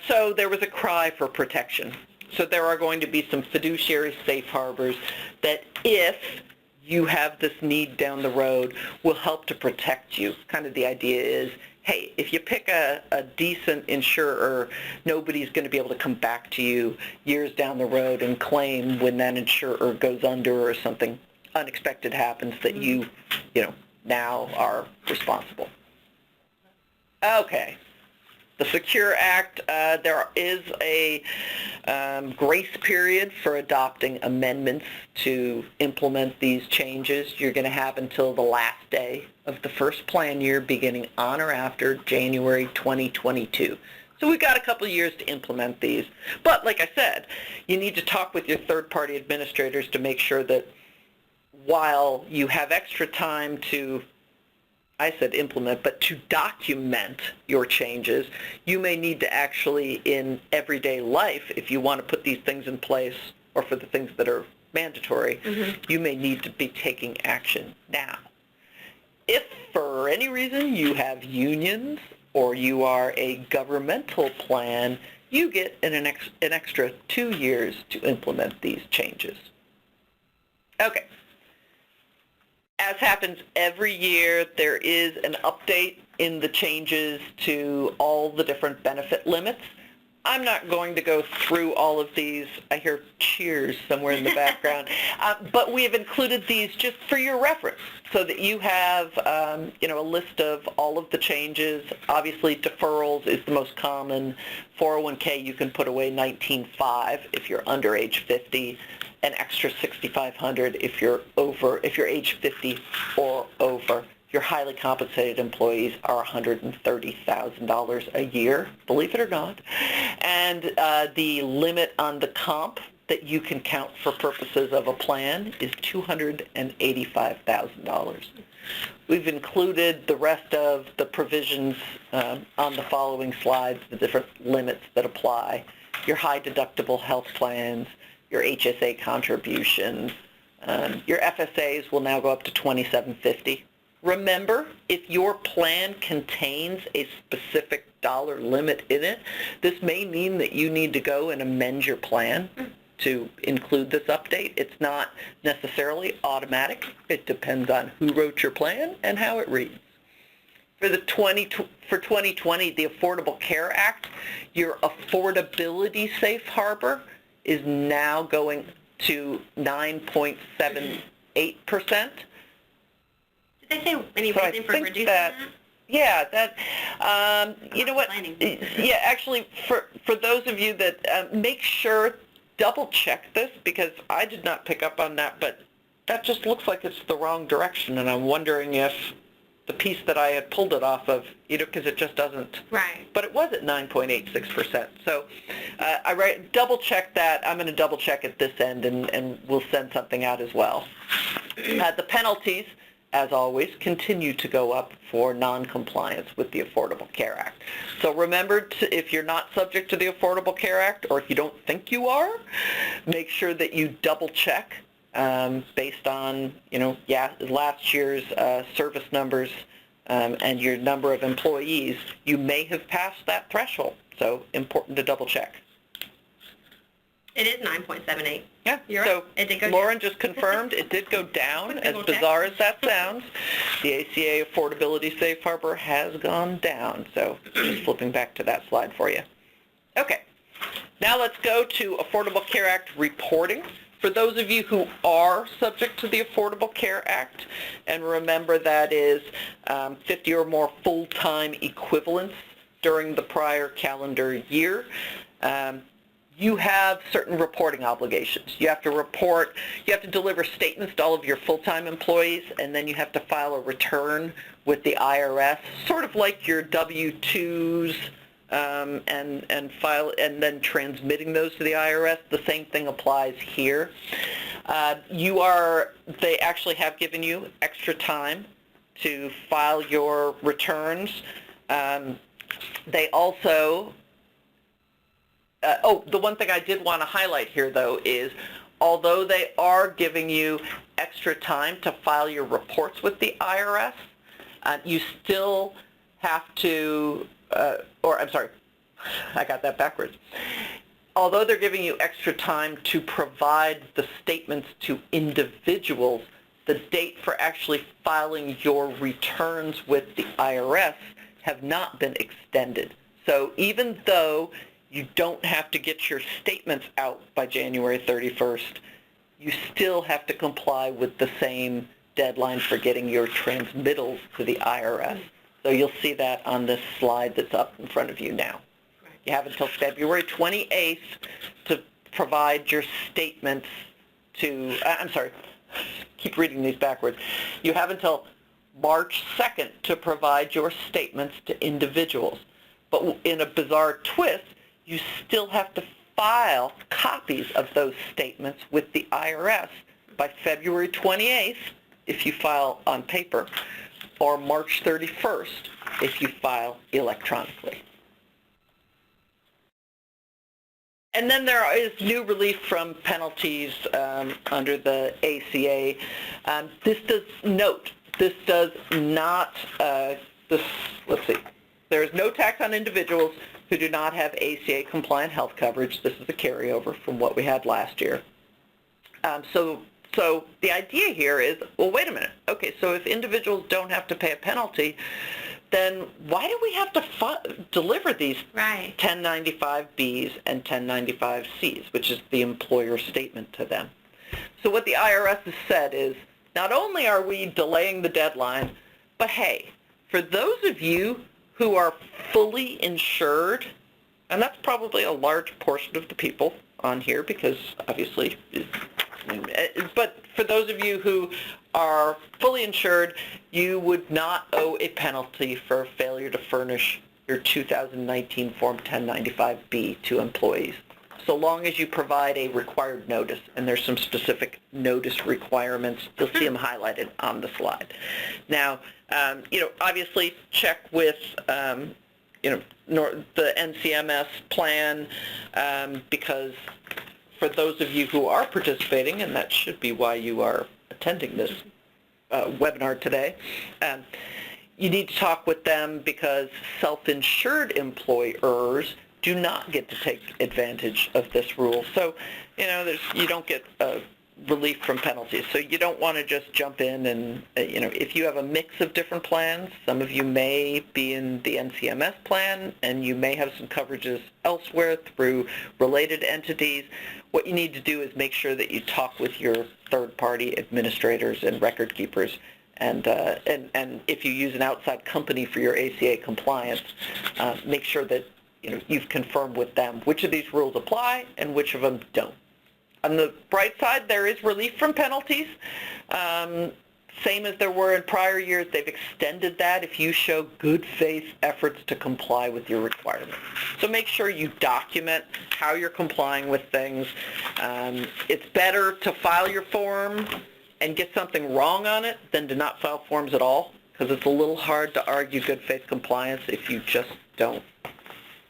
So there was a cry for protection. So there are going to be some fiduciary safe harbors that, if you have this need down the road, will help to protect you. Kind of the idea is, hey, if you pick a decent insurer, nobody's going to be able to come back to you years down the road and claim when that insurer goes under or something unexpected happens that you now are responsible. Okay. The Secure Act, there is a grace period for adopting amendments to implement these changes. You're going to have until the last day of the first plan year beginning on or after January 2022. So we've got a couple of years to implement these. But like I said, you need to talk with your third-party administrators to make sure that while you have extra time to I said implement, but to document your changes, you may need to actually, in everyday life, if you want to put these things in place, or for the things that are mandatory, you may need to be taking action now. If for any reason you have unions or you are a governmental plan, you get an extra 2 years to implement these changes. Okay. As happens every year, there is an update in the changes to all the different benefit limits. I'm not going to go through all of these. I hear cheers somewhere in the background. But we have included these just for your reference so that you have a list of all of the changes. Obviously, deferrals is the most common. 401k, you can put away $19,500 if you're under age 50. An extra $6,500 if you're age 50 or over. Your highly compensated employees are $130,000 a year, believe it or not. And the limit on the comp that you can count for purposes of a plan is $285,000. We've included the rest of the provisions on the following slides, the different limits that apply. Your high deductible health plans, your HSA contributions, your FSAs will now go up to $2,750. Remember, if your plan contains a specific dollar limit in it, this may mean that you need to go and amend your plan to include this update. It's not necessarily automatic. It depends on who wrote your plan and how it reads. For 2020, the Affordable Care Act, your affordability safe harbor is now going to 9.78%. Did they say any reason for reducing that? Yeah, you know what? Yeah, actually, for those of you that make sure, double check this, because I did not pick up on that, but that just looks like it's the wrong direction, and I'm wondering if the piece that I had pulled it off of, because it just doesn't. Right. But it was at 9.86%. So double check that. I'm going to double check at this end, and we'll send something out as well. The penalties, as always, continue to go up for non-compliance with the Affordable Care Act. So remember, if you're not subject to the Affordable Care Act, or if you don't think you are, make sure that you double check based on, last year's service numbers and your number of employees. You may have passed that threshold, so important to double check. It is 9.78. Yeah, You're so right. It did go Lauren down. just confirmed it did go down, as Double check. bizarre as that sounds. The ACA Affordability Safe Harbor has gone down, so just flipping back to that slide for you. Okay, now let's go to Affordable Care Act reporting. For those of you who are subject to the Affordable Care Act, and remember that is 50 or more full-time equivalents during the prior calendar year, you have certain reporting obligations. You have to deliver statements to all of your full-time employees, and then you have to file a return with the IRS, sort of like your W-2s, and file, and then transmitting those to the IRS. The same thing applies here. They actually have given you extra time to file your returns. They also, the one thing I did want to highlight here, though, is although they are giving you extra time to file your reports with the IRS, you still have to, I got that backwards. Although they're giving you extra time to provide the statements to individuals, the date for actually filing your returns with the IRS have not been extended. So even though you don't have to get your statements out by January 31st, you still have to comply with the same deadline for getting your transmittals to the IRS. So you'll see that on this slide that's up in front of you now. You have until February 28th to provide your statements to, keep reading these backwards. You have until March 2nd to provide your statements to individuals. But in a bizarre twist, you still have to file copies of those statements with the IRS by February 28th if you file on paper. or March 31st if you file electronically. And then there is new relief from penalties under the ACA. This does not, let's see, there is no tax on individuals who do not have ACA compliant health coverage. This is a carryover from what we had last year. So the idea here is, well, wait a minute. Okay, so if individuals don't have to pay a penalty, then why do we have to deliver these 1095Bs and 1095Cs, which is the employer statement to them? So what the IRS has said is, not only are we delaying the deadline, but hey, for those of you who are fully insured, and that's probably a large portion of the people on here because obviously, but for those of you who are fully insured, you would not owe a penalty for failure to furnish your 2019 Form 1095B to employees, so long as you provide a required notice. And there's some specific notice requirements. You'll see them highlighted on the slide. Now, obviously check with, the NCMS plan because for those of you who are participating, and that should be why you are attending this webinar today, you need to talk with them because self-insured employers do not get to take advantage of this rule. So, you don't get relief from penalties. So you don't want to just jump in and, if you have a mix of different plans, some of you may be in the NCMS plan and you may have some coverages elsewhere through related entities. What you need to do is make sure that you talk with your third-party administrators and record keepers. And if you use an outside company for your ACA compliance, make sure that you've confirmed with them which of these rules apply and which of them don't. On the bright side, there is relief from penalties. Same as there were in prior years, they've extended that if you show good faith efforts to comply with your requirements. So make sure you document how you're complying with things. It's better to file your form and get something wrong on it than to not file forms at all, because it's a little hard to argue good faith compliance if you just don't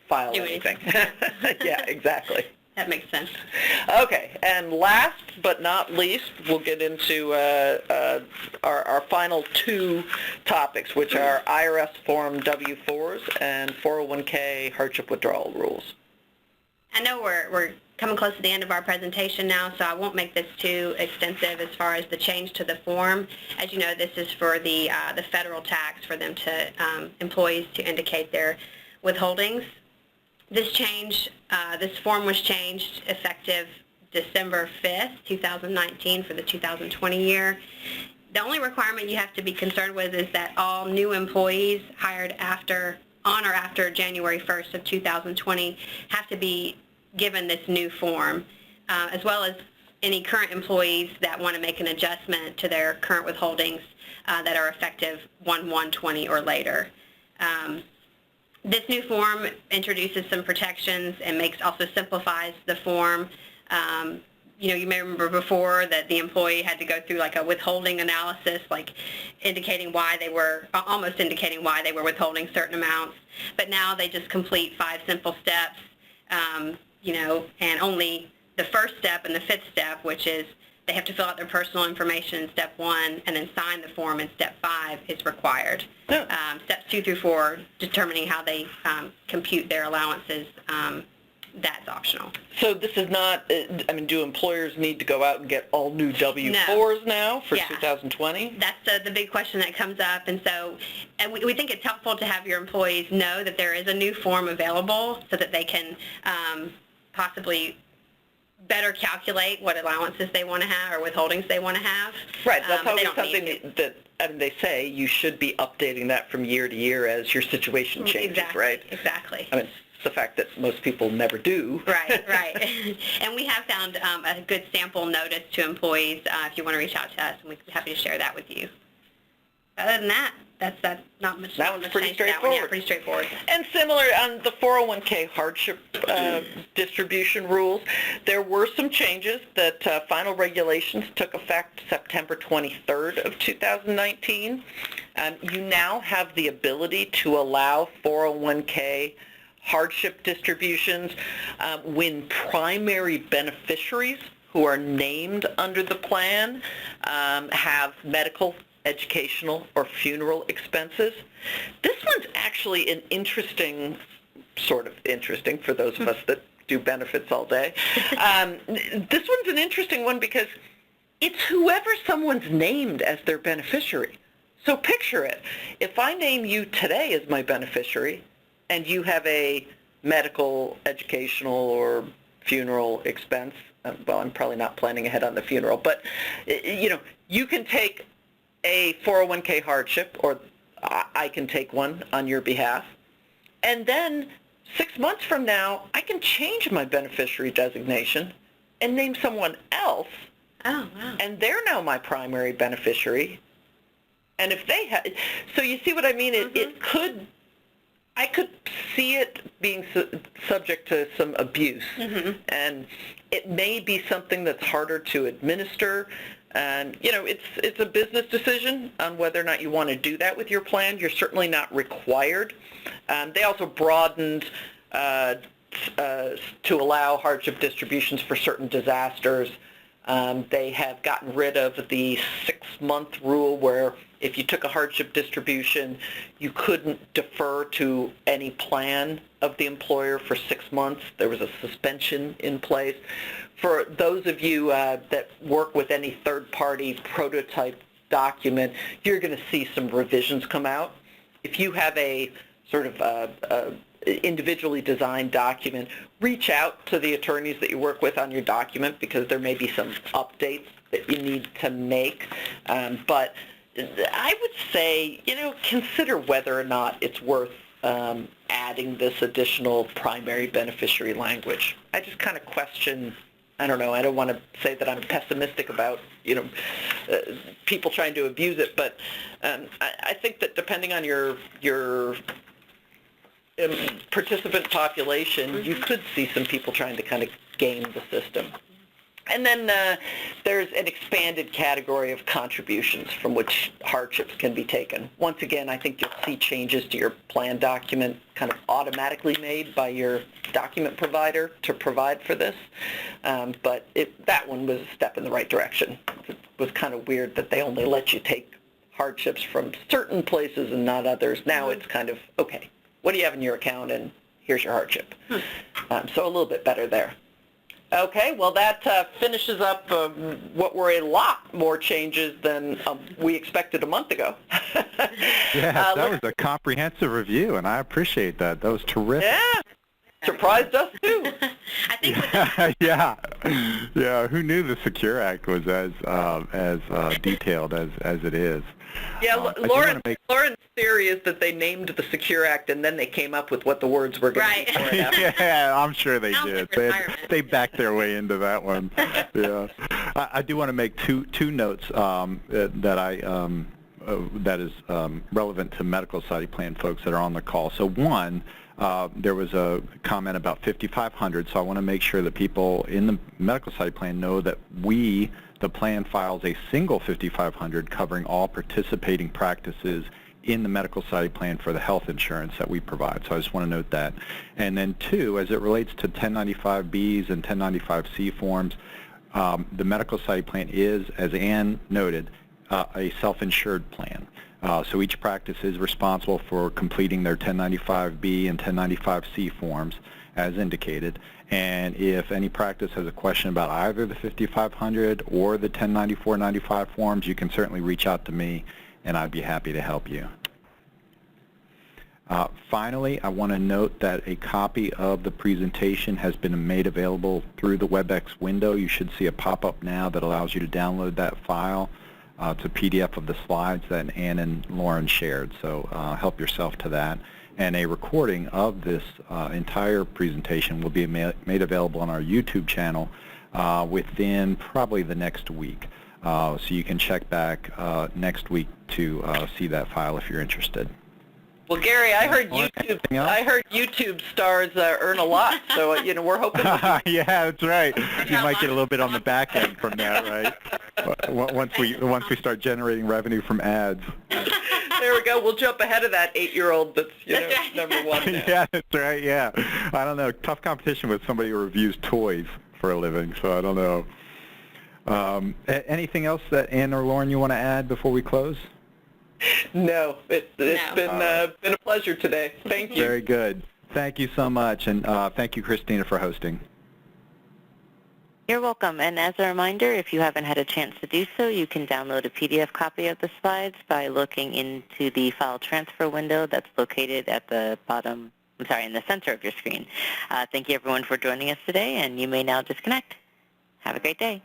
file anything. Yeah, exactly. That makes sense. Okay, and last but not least, we'll get into our final two topics, which are IRS Form W-4s and 401k hardship withdrawal rules. I know we're coming close to the end of our presentation now, so I won't make this too extensive as far as the change to the form. As you know, this is for the federal tax for them to employees to indicate their withholdings. This change, this form was changed effective December 5th, 2019 for the 2020 year. The only requirement you have to be concerned with is that all new employees hired on or after January 1st of 2020 have to be given this new form, as well as any current employees that want to make an adjustment to their current withholdings that are effective 1/1/20 or later. This new form introduces some protections and also simplifies the form. You may remember before that the employee had to go through like a withholding analysis, like almost indicating why they were withholding certain amounts. But now they just complete 5 simple steps, and only the first step and the 5th step, which is they have to fill out their personal information in step 1 and then sign the form in step 5 is required. Yeah. Steps 2 through 4, determining how they compute their allowances, that's optional. So this is not, do employers need to go out and get all new W-4s now for 2020? That's the big question that comes up. And so we think it's helpful to have your employees know that there is a new form available so that they can possibly better calculate what allowances they want to have or withholdings they want to have. Right, that's always something that they say you should be updating that from year to year as your situation changes, right? Exactly. It's the fact that most people never do. Right. And we have found a good sample notice to employees if you want to reach out to us, and we'd be happy to share that with you. Other than that, that's not much. That one's pretty straightforward. Yeah, pretty straightforward. And similar on the 401k hardship distribution rules, there were some changes that final regulations took effect September 23rd of 2019. You now have the ability to allow 401k hardship distributions when primary beneficiaries who are named under the plan have medical, educational, or funeral expenses. This one's actually an interesting, sort of interesting for those of us that do benefits all day. This one's an interesting one because it's whoever someone's named as their beneficiary. So picture it. If I name you today as my beneficiary and you have a medical, educational, or funeral expense, well, I'm probably not planning ahead on the funeral, but you can take a 401k hardship, or I can take one on your behalf, and then 6 months from now, I can change my beneficiary designation and name someone else. Oh, wow. And they're now my primary beneficiary. And if they have, so you see what I mean? I could see it being subject to some abuse. And it may be something that's harder to administer. And, it's a business decision on whether or not you want to do that with your plan. You're certainly not required. They also broadened to allow hardship distributions for certain disasters. They have gotten rid of the 6-month rule where if you took a hardship distribution, you couldn't defer to any plan of the employer for 6 months. There was a suspension in place. For those of you that work with any third-party prototype document, you're going to see some revisions come out. If you have a sort of individually designed document, reach out to the attorneys that you work with on your document because there may be some updates that you need to make. But I would say, consider whether or not it's worth adding this additional primary beneficiary language. I just kind of question, I don't know, I don't want to say that I'm pessimistic about, people trying to abuse it, but I think that depending on your participant population, you could see some people trying to kind of game the system. And then there's an expanded category of contributions from which hardships can be taken. Once again, I think you'll see changes to your plan document kind of automatically made by your document provider to provide for this. But that one was a step in the right direction. It was kind of weird that they only let you take hardships from certain places and not others. Now it's kind of, okay, what do you have in your account, and here's your hardship. So a little bit better there. Okay, well that finishes up what were a lot more changes than we expected a month ago. Yeah, that was a comprehensive review, and I appreciate that. That was terrific. Yeah, surprised us too. I think yeah. Who knew the Secure Act was as detailed as it is? Yeah, Lauren's theory is that they named the Secure Act and then they came up with what the words were going to be for it. Yeah, I'm sure they did. Like they backed their way into that one. Yeah, I do want to make two notes that is relevant to Medical Society Plan folks that are on the call. So one, there was a comment about 5,500, so I want to make sure that people in the Medical Society Plan know that the plan files a single 5,500 covering all participating practices in the Medical Society Plan for the health insurance that we provide. So I just want to note that. And then two, as it relates to 1095Bs and 1095C forms, the Medical Society Plan is, as Ann noted, a self-insured plan. So each practice is responsible for completing their 1095B and 1095C forms as indicated. And if any practice has a question about either the 5,500 or the 1094-95 forms, you can certainly reach out to me and I'd be happy to help you. Finally, I want to note that a copy of the presentation has been made available through the WebEx window. You should see a pop-up now that allows you to download that file. It's a PDF of the slides that Ann and Lauren shared, so help yourself to that. And a recording of this entire presentation will be made available on our YouTube channel within probably the next week. So you can check back next week to see that file if you're interested. Well, Gary, I heard Anything else? YouTube stars earn a lot, so we're hoping. Yeah, that's right. You might get a little bit on the back end from that, right? Once we start generating revenue from ads. There we go. We'll jump ahead of that 8-year-old that's number one now. Yeah, that's right. Yeah, I don't know. Tough competition with somebody who reviews toys for a living, so I don't know. Anything else that Ann or Lauren you want to add before we close? No, it's been a pleasure today. Thank you. Very good. Thank you so much, and thank you, Christina, for hosting. You're welcome. And as a reminder, if you haven't had a chance to do so, you can download a PDF copy of the slides by looking into the file transfer window that's located at the bottom, in the center of your screen. Thank you, everyone, for joining us today, and you may now disconnect. Have a great day.